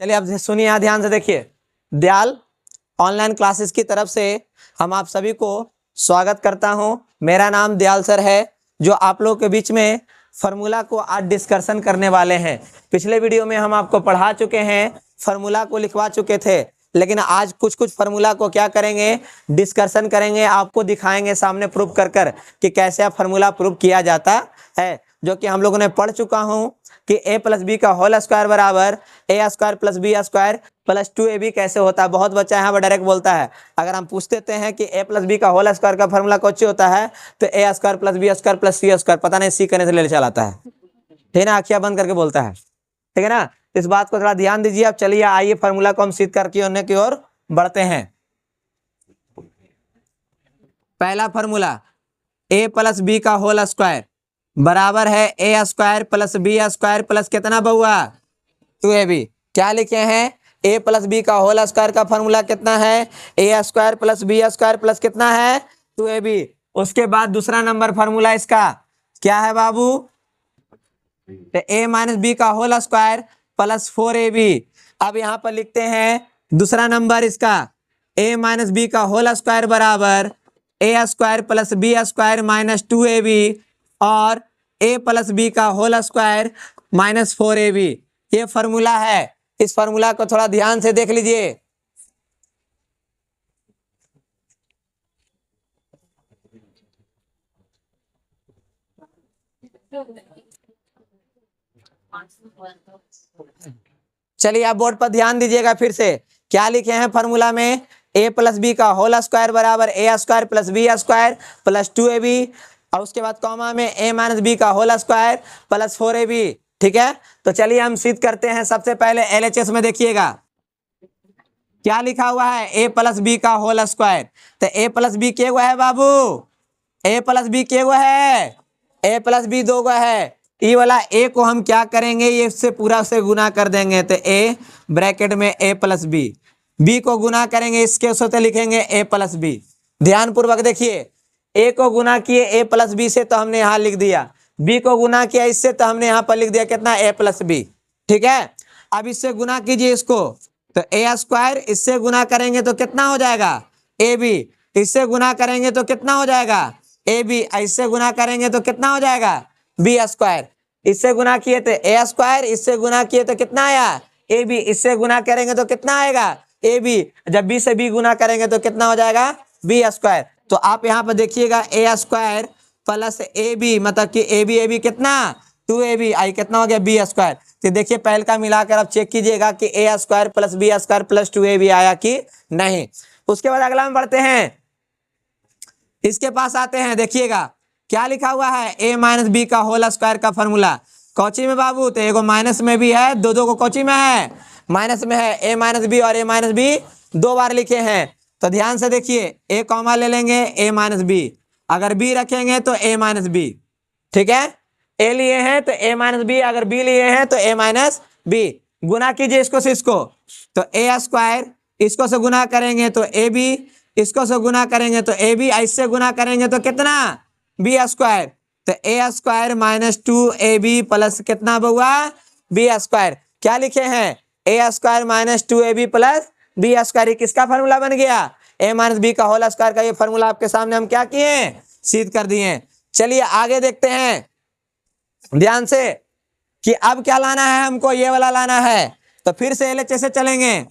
चलिए अब सुनिए, यहाँ ध्यान से देखिए। दयाल ऑनलाइन क्लासेस की तरफ से हम आप सभी को स्वागत करता हूँ। मेरा नाम दयाल सर है, जो आप लोगों के बीच में फार्मूला को आज डिस्कशन करने वाले हैं। पिछले वीडियो में हम आपको पढ़ा चुके हैं, फार्मूला को लिखवा चुके थे, लेकिन आज कुछ फार्मूला को क्या करेंगे, डिस्कशन करेंगे, आपको दिखाएंगे सामने प्रूफ कर कर कि कैसे फार्मूला प्रूफ किया जाता है, जो कि हम लोगों ने पढ़ चुका हूं कि a प्लस बी का होल स्क्वायर बराबर a square plus B square plus 2ab कैसे होता है। बहुत बच्चा यहाँ पर डायरेक्ट बोलता है, अगर हम पूछ देते हैं कि a प्लस बी का होल स्क्वायर का फार्मूला कौन होता है तो a square plus B square plus C square, पता नहीं सी करने से ले चला आता है, ठीक है ना, आँखें बंद करके बोलता है, ठीक है ना। इस बात को थोड़ा ध्यान दीजिए। अब चलिए आइए फार्मूला को हम सिद्ध करके होने की ओर बढ़ते हैं। पहला फार्मूला a प्लस बी का होल स्क्वायर बराबर है a square plus B square plus कितना बउआ 2ab। क्या लिखे हैं, a प्लस बी का होल स्क्वायर का फार्मूला कितना है, a square plus B square plus कितना है 2ab। उसके बाद दूसरा नंबर फार्मूला इसका क्या है बाबू, तो a माइनस बी का होल स्क्वायर प्लस 4ab। अब यहाँ पर लिखते हैं दूसरा नंबर इसका a माइनस बी का होल स्क्वायर बराबर a square plus B square minus 2ab और a प्लस बी का होल स्क्वायर माइनस 4ab। ये फार्मूला है। इस फार्मूला को थोड़ा ध्यान से देख लीजिए। चलिए आप बोर्ड पर ध्यान दीजिएगा फिर से। क्या लिखे हैं फार्मूला में, a प्लस बी का होल स्क्वायर बराबर a square plus B square plus 2ab और उसके बाद कॉमा में a माइनस बी का होल स्क्वायर प्लस 4ab, ठीक है। तो चलिए हम सिद्ध करते हैं। सबसे पहले LHS में देखिएगा क्या लिखा हुआ है, a प्लस बी का होल स्क्वायर। तो a प्लस बी के गो है बाबू, a प्लस बी के गो है, a प्लस बी 2 गो है। ये वाला a को हम क्या करेंगे, ये इससे पूरा से गुना कर देंगे, तो a ब्रैकेट में a प्लस बी, b को गुना करेंगे इसके उससे लिखेंगे a प्लस बी। ध्यान पूर्वक देखिए, a को गुना किए a प्लस बी से तो हमने यहाँ लिख दिया, b को गुना किया इससे तो हमने यहाँ पर लिख दिया कितना a प्लस बी, ठीक है। अब इससे गुना कीजिए इसको, तो a स्क्वायर इससे गुना करेंगे तो कितना हो जाएगा ab, इससे गुना करेंगे तो कितना हो जाएगा ab, इससे गुना करेंगे तो कितना हो जाएगा b स्क्वायर, इससे गुना किए तो a स्क्वायर, इससे गुना किए तो कितना आया ab, इससे गुना करेंगे तो कितना आएगा ab, जब b से b गुना करेंगे तो कितना हो जाएगा b स्क्वायर। तो आप यहाँ पर देखिएगा a स्क्वायर प्लस ab, मतलब कि ab कितना 2ab, आई कितना हो गया b स्क्वायर। तो देखिए पहले का मिलाकर आप चेक कीजिएगा कि a square plus B square plus 2ab आया कि नहीं। उसके बाद अगला में बढ़ते हैं, इसके पास आते हैं। देखिएगा क्या लिखा हुआ है, a माइनस बी का होल स्क्वायर का फॉर्मूला कौची में बाबू, तो एगो माइनस में भी है, दो को कौची में है, माइनस में है। a माइनस बी और a माइनस बी 2 बार लिखे हैं, तो ध्यान से देखिए a कॉमा ले लेंगे a माइनस बी, अगर b रखेंगे तो a माइनस बी, ठीक है। a लिए हैं तो a माइनस बी, अगर b लिए हैं तो a माइनस बी। गुना कीजिए इसको से इसको, तो a स्क्वायर इसको से गुना करेंगे तो ab, इसको से गुना करेंगे तो ab, इससे गुना करेंगे तो कितना b स्क्वायर, तो a square minus 2ab plus कितना बउआ b स्क्वायर। क्या लिखे हैं, a square minus 2ab plus b square. किसका फार्मूला बन गया, a माइनस बी का होल स्क्वायर का। ये फार्मूला आपके सामने हम क्या किए हैं, सिद्ध कर दिए। चलिए आगे देखते हैं ध्यान से कि अब क्या लाना है हमको, ये वाला लाना है। तो फिर से LHS से चलेंगे।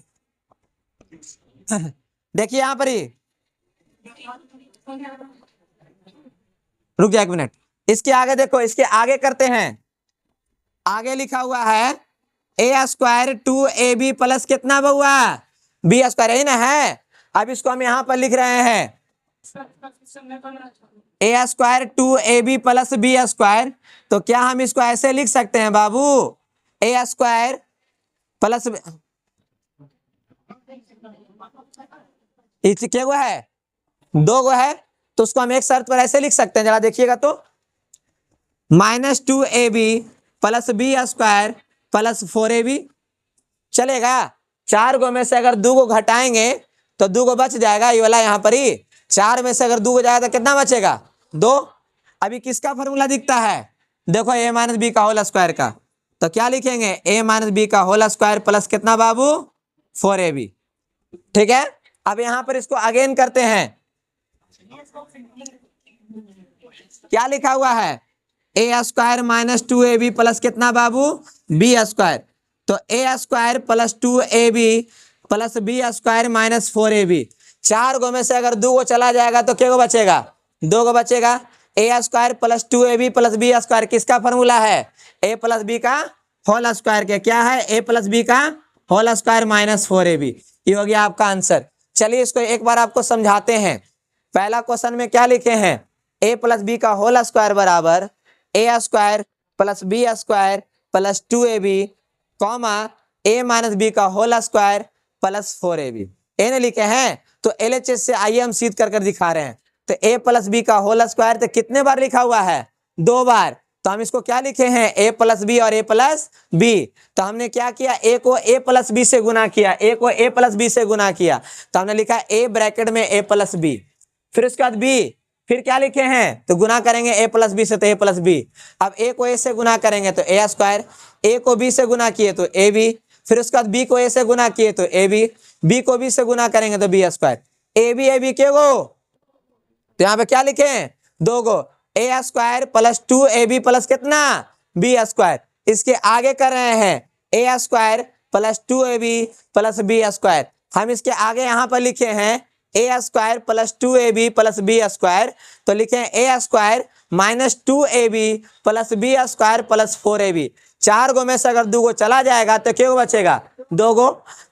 देखिए यहां पर ही रुक जाए 1 मिनट, इसके आगे देखो, इसके आगे करते हैं। आगे लिखा हुआ है a स्क्वायर 2ab प्लस कितना बउआ b स्क्वायर, यही ना है। अब इसको हम यहां पर लिख रहे हैं a square 2ab plus b square. तो क्या हम इसको ऐसे लिख सकते हैं बाबू, a स्क्वायर प्लस क्या गो है 2 गो है, तो उसको हम एक शर्त पर ऐसे लिख सकते हैं, जरा देखिएगा तो, minus 2ab plus B square plus 4ab चलेगा। 4 गो में से अगर 2 गो घटाएंगे तो 2 गो बच जाएगा, ये वाला यहाँ पर ही 4 में से अगर 2 गो जाएगा तो कितना बचेगा 2। अभी किसका फॉर्मूला दिखता है, देखो a माइनस बी का होल स्क्वायर का, तो क्या लिखेंगे a माइनस बी का होल स्क्वायर प्लस कितना बाबू 4ab। ठीक है, अब यहां पर इसको अगेन करते हैं। क्या लिखा हुआ है a square minus 2ab plus कितना बाबू b स्क्वायर। तो a square plus 2ab plus b square minus 4ab। 4 गो में से अगर 2 गो चला जाएगा तो क्या गो बचेगा 2 गो बचेगा। a square plus 2ab plus b square किसका फॉर्मूला है a प्लस b का होल स्क्वायर के। क्या है a प्लस b का होल स्क्वायर माइनस 4ab। ये हो गया आपका आंसर। चलिए इसको एक बार आपको समझाते हैं। पहला क्वेश्चन में क्या लिखे हैं a प्लस बी का होल स्क्वायर बराबर a square plus b square plus 2ab comma a minus B का होल स्क्वायर प्लस 4ab। ए ने लिखे हैं तो LHS से आइए हम सीध कर दिखा रहे हैं। तो a प्लस बी का होल स्क्वायर तो कितने बार लिखा हुआ है 2 बार। तो हम इसको क्या लिखे हैं a प्लस बी और a प्लस बी। तो हमने क्या किया a को a प्लस बी से गुना किया, a को a प्लस बी से गुना किया। तो हमने लिखा a ब्रैकेट में a प्लस बी, फिर उसके बाद b, फिर क्या लिखे हैं तो गुना करेंगे a प्लस बी से तो a प्लस बी। अब a को a से गुना करेंगे तो a स्क्वायर, a को b से गुना किए तो ab, फिर उसके बाद b को a से गुना किए तो ab, b को b से गुना करेंगे तो b स्क्वायर। ab के गो तो यहाँ पे क्या लिखे हैं 2 गो a square plus 2ab plus कितना b स्क्वायर। इसके आगे कर रहे हैं a square plus 2ab plus b square. हम इसके आगे यहाँ पर लिखे हैं a square plus 2ab plus b square. तो लिखे हैं a square minus 2ab plus b square plus 4ab। 4 गो में से अगर 2 गो चला जाएगा तो क्या बचेगा 2 गो।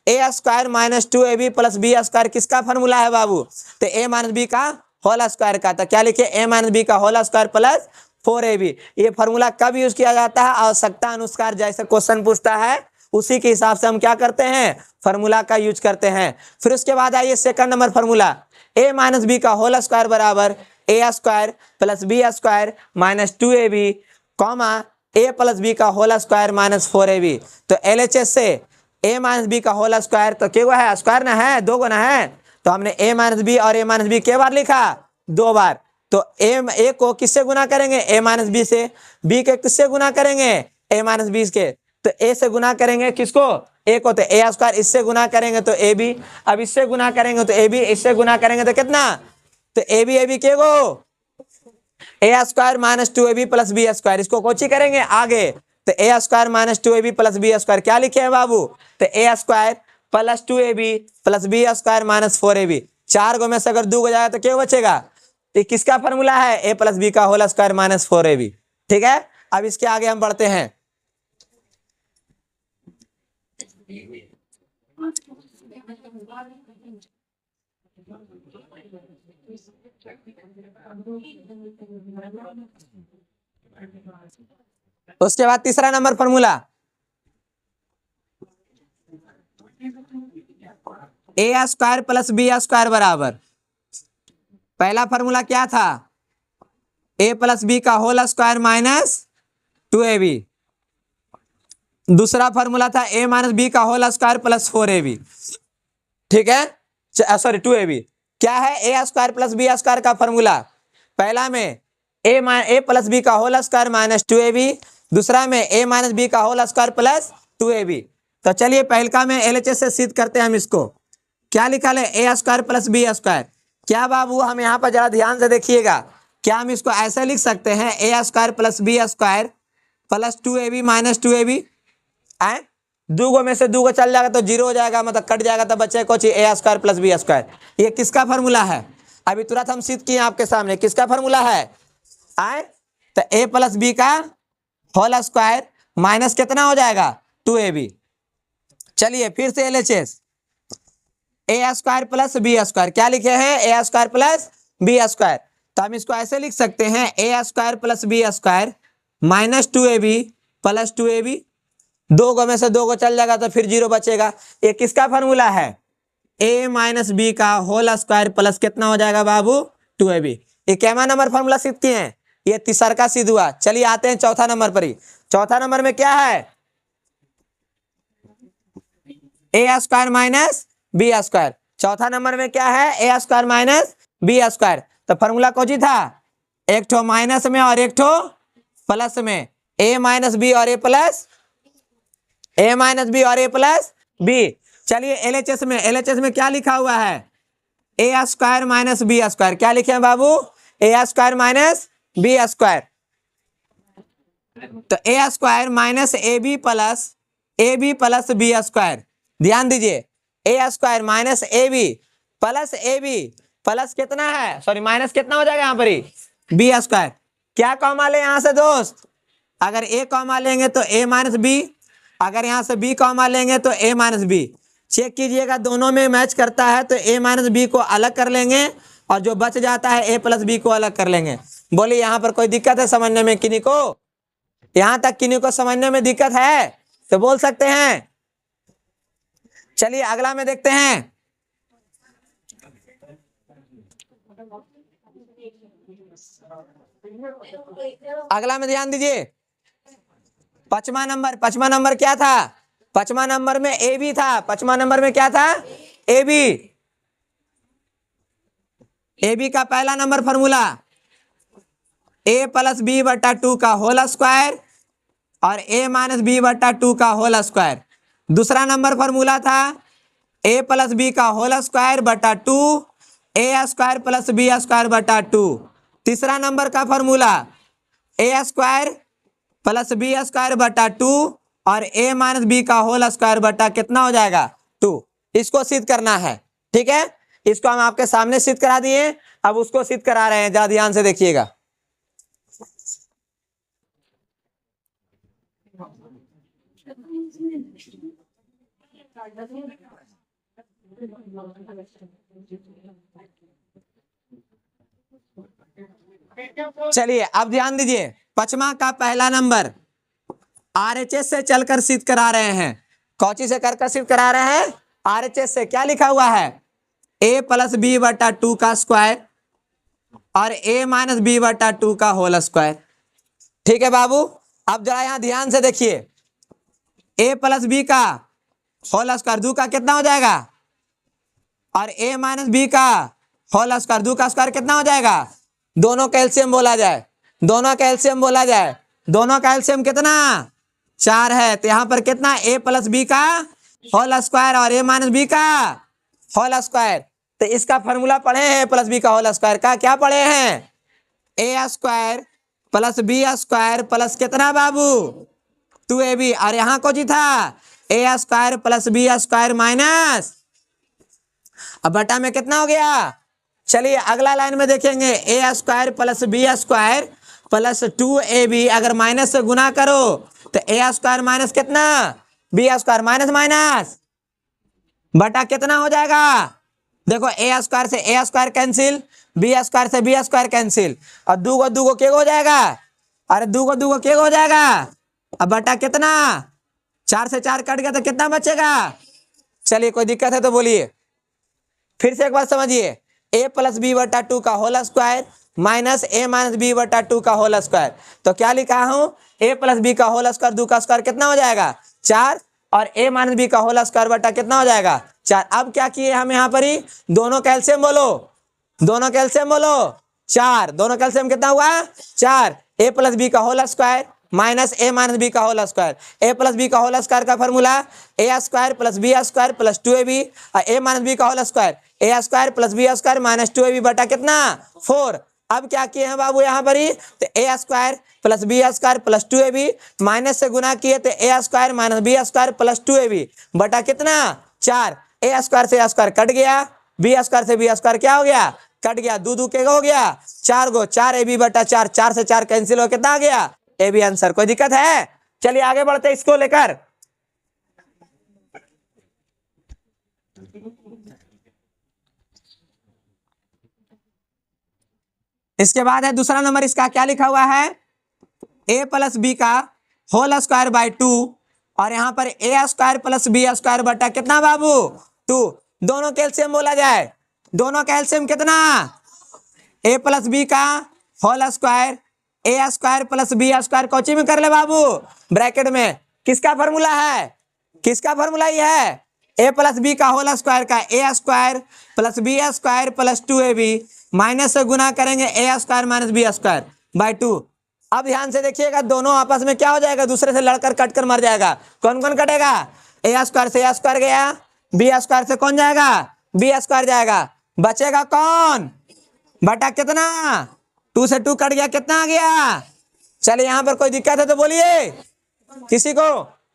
a square minus 2ab plus b square किसका फॉर्मूला है बाबू तो a माइनस b का होल स्क्वायर का। तो क्या लिखे a माइनस बी का होल स्क्वायर प्लस 4ab। ये फॉर्मूला कब यूज किया जाता है आवश्यकता अनुसार, जैसे क्वेश्चन पूछता है उसी के हिसाब से हम क्या करते हैं फॉर्मूला का यूज करते हैं। फिर उसके बाद आइए second number formula a minus B का होल स्क्वायर बराबर a square plus b square minus 2ab comma a plus b का होल स्क्वायर माइनस 4ab। तो LHS से a माइनस बी का होल स्क्वायर तो क्या है स्क्वायर ना है 2 गो ना है। तो हमने a माइनस बी और a माइनस बी के बार लिखा 2 बार। तो a को किससे गुना करेंगे a माइनस बी से, b के किससे गुना करेंगे a माइनस बी के। तो a से गुना करेंगे किसको a को तो a स्क्वायर, इससे गुना करेंगे तो ab, अब इससे गुना करेंगे तो ab, इससे गुना करेंगे तो कितना तो ab के गो a square minus 2ab plus b square. इसको कोची करेंगे आगे तो a square minus 2ab plus b square. क्या लिखे हैं बाबू तो a square plus 2ab plus b square minus 4ab। 4 गो में से अगर 2 गो जाएगा तो क्या बचेगा तो किसका फॉर्मूला है a प्लस बी का होल स्क्वायर माइनस 4ab। ठीक है, अब इसके आगे हम बढ़ते हैं। उसके बाद तीसरा number formula a square plus b square बराबर, पहला फॉर्मूला क्या था a प्लस बी का होल स्क्वायर माइनस 2ab, दूसरा फॉर्मूला था a माइनस बी का होल स्क्वायर प्लस 4ab। ठीक है सॉरी 2ab। क्या है a square plus B square का फॉर्मूला, पहला में a प्लस बी का होल स्क्वायर माइनस 2ab, दूसरा में a माइनस बी का होल स्क्वायर प्लस 2ab। तो चलिए पहलका में LHS से सिद्ध करते हैं हम इसको। क्या लिखा है a square plus B square. क्या बाबू हम यहाँ पर जरा ध्यान से देखिएगा, क्या हम इसको ऐसे लिख सकते हैं a square plus B square plus 2ab minus 2ab। 2 गो में से 2 गो चल जाएगा तो 0 हो जाएगा, मतलब कट जाएगा तो बचे कुछ a square plus B square. ये किसका फॉर्मूला है अभी तुरंत हम सिद्ध किए आपके सामने, किसका फॉर्मूला है तो a प्लस बी का होल स्क्वायर माइनस कितना हो जाएगा 2ab। चलिए फिर से LHS a square plus B square. क्या लिखे हैं a square plus B square. तो हम इसको ऐसे लिख सकते हैं a square plus B square minus 2ab plus 2ab। 2 गो में से 2 गो चल जाएगा तो फिर 0 बचेगा। ये किसका फॉर्मूला है a माइनस बी का होल स्क्वायर प्लस कितना हो जाएगा बाबू 2ab। ये कैमा नंबर फॉर्मूला सिद्ध किए हैं, ये तीसरा का सिद्ध हुआ। चलिए आते हैं चौथा नंबर पर ही। चौथा नंबर में क्या है a square minus B square. चौथा नंबर में क्या है a square minus B square. तो फॉर्मूला कौन सी था, एक ठो माइनस में और एक ठो प्लस में, a माइनस बी और a plus A minus B और ए प्लस बी। चलिए एलएचएस में क्या लिखा हुआ है, A square minus B square. क्या लिखे हैं बाबू, A square minus B square. तो A square minus A B plus B square. ध्यान दीजिए, A square minus A B plus कितना है, सॉरी माइनस कितना हो जाएगा यहाँ पर ही, बी स्क्वायर। क्या कॉमा ले यहाँ से दोस्त, अगर ए कॉमा लेंगे तो ए माइनस बी, अगर यहाँ से बी कॉमा लेंगे तो ए माइनस बी। चेक कीजिएगा दोनों में मैच करता है तो ए माइनस बी को अलग कर लेंगे और जो बच जाता है ए प्लस बी को अलग कर लेंगे। बोलिए यहाँ पर कोई दिक्कत है समझने में, किन्हीं को यहाँ तक किन्हीं को समझने में दिक्कत है तो बोल सकते हैं। चलिए अगला में देखते हैं। अगला में ध्यान दीजिए, पांचवा नंबर क्या था, पांचवा नंबर में ए बी था। पांचवा नंबर में क्या था, ए बी का पहला नंबर फॉर्मूला ए प्लस बी बटा 2 का होल स्क्वायर और ए माइनस बी बटा 2 का होल स्क्वायर। दूसरा नंबर फॉर्मूला था ए प्लस बी का होल स्क्वायर बटा 2 ए स्क्वायर प्लस बी स्क्वायर बटा 2। तीसरा नंबर का formula A square plus B square बटा 2 और ए माइनस बी का होल स्क्वायर बटा कितना हो जाएगा, 2। इसको सिद्ध करना है, ठीक है। इसको हम आपके सामने सिद्ध करा दिए, अब उसको सिद्ध करा रहे हैं, जरा ध्यान से देखिएगा। चलिए अब ध्यान दीजिए, पांचवा का पहला नंबर आरएचएस से चलकर सिद्ध करा रहे हैं। कौची से कर सिद्ध करा रहे हैं, आरएचएस से। क्या लिखा हुआ है, ए प्लस बी बटा 2 का स्क्वायर और ए माइनस बी बटा 2 का होल स्क्वायर। ठीक है बाबू, अब जरा यहां ध्यान से देखिए, ए प्लस बी का होल स्क्वायर 2 का कितना हो जाएगा और ए माइनस बी का होल स्क्वायर 2 का स्क्वायर कितना हो जाएगा। दोनों का एलसीएम बोला जाए, दोनों का एलसीएम बोला जाए, दोनों का एलसीएम कितना 4 है। तो यहाँ पर कितना, ए प्लस बी का होल स्क्वायर और ए माइनस बी का होल स्क्वायर। तो इसका फॉर्मूला पढ़े हैं, ए प्लस बी का होल स्क्वायर का क्या पढ़े हैं, A square plus B square plus कितना बाबू 2ab। और यहाँ को जी था A square plus B square minus, अब बटा में कितना हो गया। चलिए अगला लाइन में देखेंगे, A square plus B square plus 2ab। अगर माइनस से गुना करो तो ए स्क्वायर माइनस कितना, बी स्क्वायर माइनस माइनस बटा कितना हो जाएगा। देखो ए स्क्वायर से A square cancel, B square से बी स्क्वायर कैंसिल, और दो को क्या हो जाएगा, अरे दो को क्या हो जाएगा। अब बटा कितना, 4 से 4 कट गया तो कितना बचेगा। चलिए कोई दिक्कत है तो बोलिए, फिर से एक बार समझिए, ए प्लस बी बटा 2 का whole square minus A minus B बटा 2 का होल स्क्वायर। तो क्या लिखा हूं, ए प्लस बी का होल स्क्वायर 2 का स्क्वायर कितना हो जाएगा 4 और ए माइनस बी का होल स्क्वायर बटा कितना हो जाएगा 4। अब क्या किए हम यहाँ पर ही, दोनों का एलसीएम बोलो, दोनों का एलसीएम बोलो 4, दोनों का एलसीएम कितना हुआ 4। ए प्लस बी का whole square minus A minus B का whole square. A plus B का होल स्क्वायर का formula A square plus B square plus 2ab और ए माइनस बी का whole square A square plus B square minus 2ab बटा कितना 4। अब क्या किए हैं बाबू यहाँ पर ही, तो A square plus B square plus 2ab minus से गुना किए तो A square minus B square plus 2ab बटा कितना 4। ए स्क्वायर से ए स्क्वायर कट गया, बी स्क्वायर से बी स्क्वायर क्या हो गया कट गया, दो के हो गया 4 गो, 4ab बटा 4, 4 से 4 कैंसिल हो कितना आ गया ए बी आंसर। कोई दिक्कत है, चलिए आगे बढ़ते इसको लेकर। इसके बाद है दूसरा नंबर, इसका क्या लिखा हुआ है, ए प्लस बी का होल स्क्वायर बाय 2 और यहां पर A square plus B square बटा कितना बाबू 2। दोनों का एलसीएम बोला जाए, दोनों का एलसीएम कितना, ए प्लस बी का whole square A square plus B square कोची में कर ले बाबू ब्रैकेट में, किसका फॉर्मूला है, किसका फॉर्मूला ये है, ए प्लस बी का होल स्क्वायर का A square plus B square plus 2ab minus से गुना करेंगे A square minus B square by 2। अब ध्यान से देखिएगा, दोनों आपस में क्या हो जाएगा, दूसरे से लड़कर कट कर मर जाएगा। कौन कौन कटेगा, ए स्क्वायर से ए स्क्वायर गया, बी स्क्वायर से कौन जाएगा, बी स्क्वायर जाएगा, बचेगा कौन, बटा कितना, 2 से 2 कट गया, कितना आ गया। चलिए यहाँ पर कोई दिक्कत है तो बोलिए किसी को।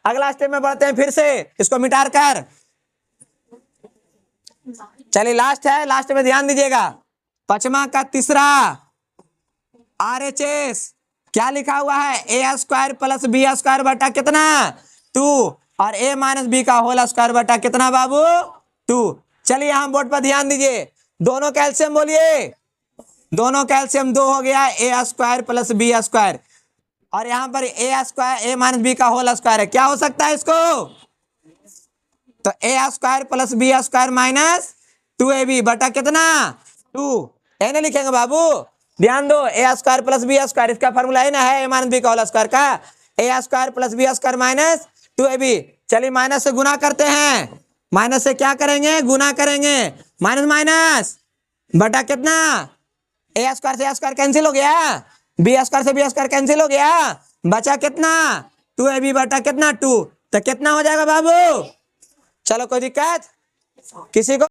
अगला स्टेप में बढ़ते हैं, फिर से इसको मिटा कर। चलिए लास्ट है, लास्ट में ध्यान दीजिएगा, 5वां का तीसरा RHS क्या लिखा हुआ है, A square plus B square बटा कितना 2 और ए माइनस बी का होल स्क्वायर बटा कितना बाबू 2। चलिए यहाँ बोर्ड पर ध्यान दीजिए, दोनों कैल्शियम बोलिए, दोनों कैल्शियम 2 हो गया, A square plus B square, और यहाँ पर A square A minus B का होल स्क्वायर है, क्या हो सकता है इसको, तो A square plus B square minus 2ab बटा कितना 2। नहीं लिखेंगे बाबू, ध्यान दो, A square plus B square, इसका फॉर्मूला है ना, है ए माइनस बी का होल स्क्वायर का, A square plus B square minus 2ab। चलिए माइनस से गुना करते हैं, माइनस से क्या करेंगे, गुना करेंगे, माइनस माइनस बटा कितना, ए स्क्वायर से ए स्क्वायर कैंसिल हो गया, बी स्क्वायर से बी स्क्वायर कैंसिल हो गया, बचा कितना 2ab बटा कितना 2, तो कितना हो जाएगा बाबू। चलो कोई दिक्कत किसी को।